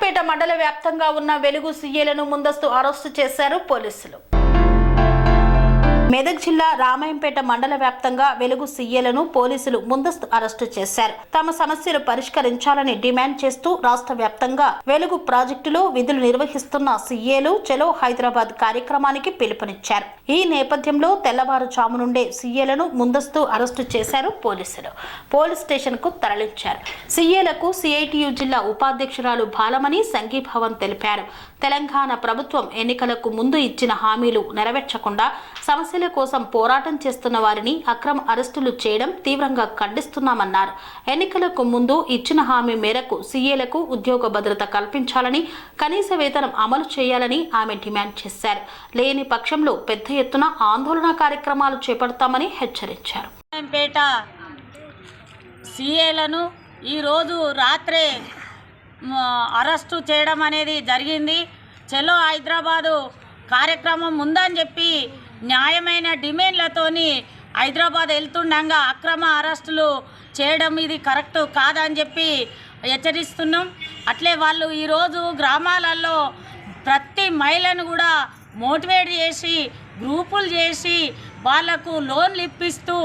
రామాయంపేట మండల వ్యాప్తంగా ఉన్న వెలుగు సీఏలను ముందస్తు అరెస్టు చేశారు పోలీసులు. మెదక్ జిల్లా రామాయంపేట మండల వ్యాప్తంగా వెలుగు సీఏలను పోలీసులు ముందస్తు అరెస్టు చేశారు. తమ సమస్యలు పరిష్కరించాలని డిమాండ్ చేస్తూ రాష్ట్ర వ్యాప్తంగా వెలుగు ప్రాజెక్టులో విధులు నిర్వహిస్తున్న సీఏలు చలో హైదరాబాద్ కార్యక్రమానికి పిలుపునిచ్చారు. ఈ నేపథ్యంలో తెల్లవారుజాము నుండే సీఏలను ముందస్తు అరెస్టు చేశారు పోలీసులు. పోలీస్ స్టేషన్ కు తరలించారు. సీఏలకు సిఐటియు జిల్లా ఉపాధ్యక్షురాలు బాలమణి సంఘీభావం తెలిపారు. తెలంగాణ ప్రభుత్వం ఎన్నికలకు ముందు ఇచ్చిన హామీలు నెరవేర్చకుండా సమస్యల కోసం పోరాటం చేస్తున్న వారిని అక్రమ అరెస్టులు చేయడం తీవ్రంగా ఖండిస్తున్నామన్నారు. ఎన్నికలకు ముందు ఇచ్చిన హామీ మేరకు సీఏలకు ఉద్యోగ భద్రత కల్పించాలని, కనీస వేతనం అమలు చేయాలని ఆమె డిమాండ్ చేశారు. లేని పక్షంలో పెద్ద ఎత్తున ఆందోళన కార్యక్రమాలు చేపడతామని హెచ్చరించారు. రామాయంపేట సీఏలను ఈరోజు రాత్రే అరెస్టు చేయడం అనేది జరిగింది. చలో హైదరాబాదు కార్యక్రమం ఉందని చెప్పి న్యాయమైన డిమాండ్లతోని హైదరాబాద్ వెళ్తుండగా అక్రమ అరెస్టులు చేయడం ఇది కరెక్ట్ కాదని చెప్పి హెచ్చరిస్తున్నాం. అట్లే వాళ్ళు ఈరోజు గ్రామాలలో ప్రతి మహిళను కూడా మోటివేట్ చేసి గ్రూపులు చేసి వాళ్లకు లోన్లు ఇప్పిస్తూ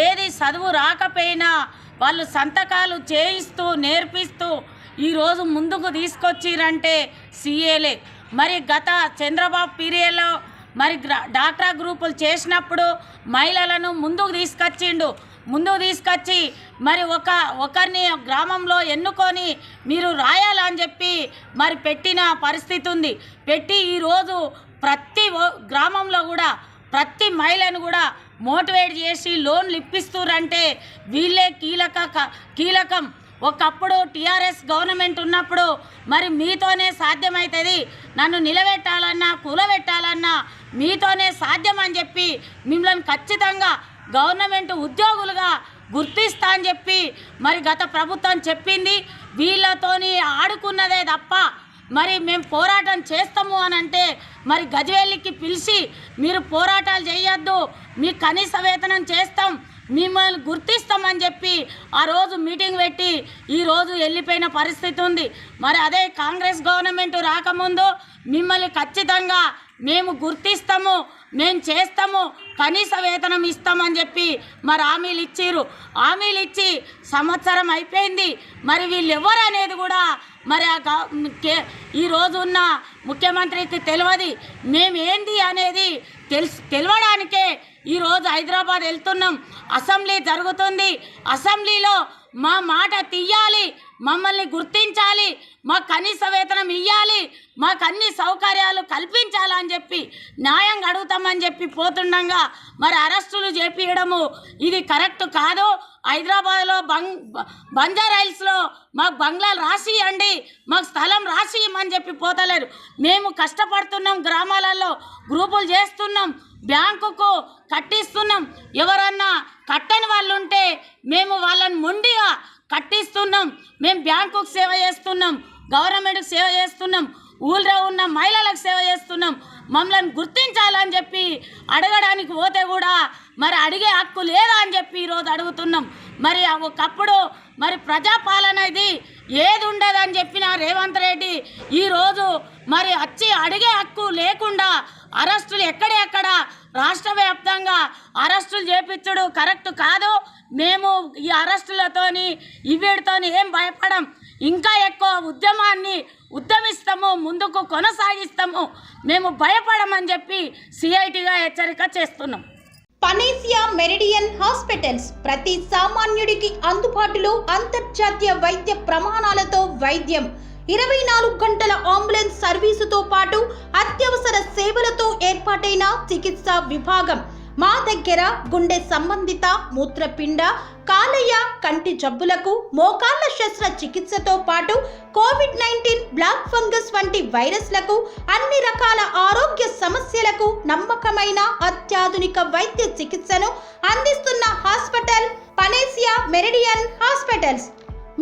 ఏది చదువు రాకపోయినా వాళ్ళు సంతకాలు చేయిస్తూ నేర్పిస్తూ ఈరోజు ముందుకు తీసుకొచ్చిరంటే సీఏలే. మరి గత చంద్రబాబు పీరియడ్లో మరి డాక్టర్ గ్రూపులు చేసినప్పుడు మహిళలను ముందుకు తీసుకొచ్చి మరి ఒకరిని గ్రామంలో ఎన్నుకొని మీరు రాయాలని చెప్పి మరి పెట్టిన పరిస్థితి ఉంది. పెట్టి ఈరోజు ప్రతి గ్రామంలో కూడా ప్రతి మహిళను కూడా మోటివేట్ చేసి లోన్లు ఇప్పిస్తురంటే వీళ్ళే కీలకం. ఒకప్పుడు టీఆర్ఎస్ గవర్నమెంట్ ఉన్నప్పుడు మరి మీతోనే సాధ్యమవుతుంది, నన్ను నిలబెట్టాలన్నా కూలబెట్టాలన్నా మీతోనే సాధ్యం అని చెప్పి మిమ్మల్ని ఖచ్చితంగా గవర్నమెంట్ ఉద్యోగులుగా గుర్తిస్తా అని చెప్పి మరి గత ప్రభుత్వం చెప్పింది. వీళ్ళతోని ఆడుకున్నదే తప్ప మరి మేము పోరాటం చేస్తాము అని అంటే మరి గజ్వేలికి పిలిచి మీరు పోరాటాలు చేయొద్దు, మీ కనీస వేతనం చేస్తాం, మిమ్మల్ని గుర్తిస్తామని చెప్పి ఆ రోజు మీటింగ్ పెట్టి ఈరోజు వెళ్ళిపోయిన పరిస్థితి ఉంది. మరి అదే కాంగ్రెస్ గవర్నమెంట్ రాకముందు మిమ్మల్ని ఖచ్చితంగా మేము గుర్తిస్తాము, మేము చేస్తాము, కనీస వేతనం ఇస్తామని చెప్పి మరి హామీలు ఇచ్చి సంవత్సరం అయిపోయింది. మరి వీళ్ళు ఎవరు అనేది కూడా మరి ఈరోజు ఉన్న ముఖ్యమంత్రికి తెలియదు. మేమేంది అనేది తెలియడానికే ఈరోజు హైదరాబాద్ వెళ్తున్నాం. అసెంబ్లీ జరుగుతుంది. అసెంబ్లీలో మా మాట తీయాలి, మమ్మల్ని గుర్తించాలి, మాకు కనీస వేతనం ఇవ్వాలి, మాకు అన్ని సౌకర్యాలు కల్పించాలని చెప్పి న్యాయంగా అడుగుతామని చెప్పి పోతుండగా మరి అరెస్టులు చేపించడము ఇది కరెక్ట్ కాదు. హైదరాబాద్లో బంజారాహిల్స్లో మాకు బంగ్లాలు రాసి ఇవ్వండి, మాకు స్థలం రాసి ఇవ్వమని చెప్పి పోతలేరు. మేము కష్టపడుతున్నాం, గ్రామాలలో గ్రూపులు చేస్తున్నాం, బ్యాంకుకు కట్టిస్తున్నాం. ఎవరన్నా కట్టని వాళ్ళు ఉంటే మేము వాళ్ళని మొండిగా కట్టిస్తున్నాం. మేము బ్యాంకుకు సేవ చేస్తున్నాం, గవర్నమెంట్కి సేవ చేస్తున్నాం, ఊళ్ళో ఉన్న మహిళలకు సేవ చేస్తున్నాం. మమ్మల్ని గుర్తించాలని చెప్పి అడగడానికి పోతే కూడా మరి అడిగే హక్కు లేదా అని చెప్పి ఈరోజు అడుగుతున్నాం. మరి ఒకప్పుడు మరి ప్రజాపాలన ఇది ఏది ఉండదని చెప్పిన రేవంత్ రెడ్డి ఈరోజు మరి వచ్చి అడిగే హక్కు లేకుండా అరెస్టులు ఎక్కడెక్కడ రాష్ట్ర వ్యాప్తంగా అరెస్టులు చేపించడు కరెక్ట్ కాదు. మేము ఈ అరెస్టులతోని వీటితోని ఏం భయపడం, ఇంకా ఎక్కువ ఉద్యమిస్తాము, ముందుకు కొనసాగిస్తాము, మేము భయపడమని చెప్పి సిఐటిగా హెచ్చరిక చేస్తున్నాం. పనేసియా మెరిడియన్ హాస్పిటల్స్ ప్రతి సామాన్యుడికి అందుబాటులో అంతర్జాతీయ వైద్య ప్రమాణాలతో వైద్యం, 24 గంటల అంబులెన్స్ సర్వీసుతో పాటు అత్యవసర సేవలతో ఏర్పాటైన చికిత్సా విభాగం. మా దగ్గర గుండె సంబంధిత, మూత్రపిండ, కాలేయ, కంటి జబ్బులకు, మోకాళ్ల శస్త్ర చికిత్సతో పాటు కోవిడ్-19, బ్లాక్ ఫంగస్ వంటి వైరస్లకు, అన్ని రకాల ఆరోగ్య సమస్యలకు నమ్మకమైన అత్యాధునిక వైద్య చికిత్సను అందిస్తున్న హాస్పిటల్ పనేసియా మెరిడియన్ హాస్పిటల్స్.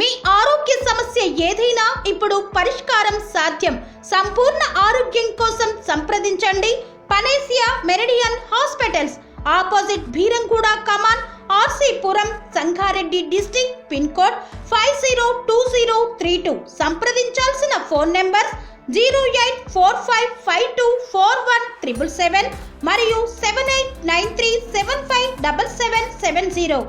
మీ ఆరోగ్య సమస్య ఏదైనా ఇప్పుడు పరిష్కారం సాధ్యం. సంపూర్ణ ఆరోగ్యం కోసం సంప్రదించండి Panacea Meridian hospitals, opposite Bheeramguda Kaman, RC Puram, Sangareddy district, pin code 502032. సంప్రదించాల్సిన ఫోన్ నెంబర్ 0845524177 మరియు 7893757770.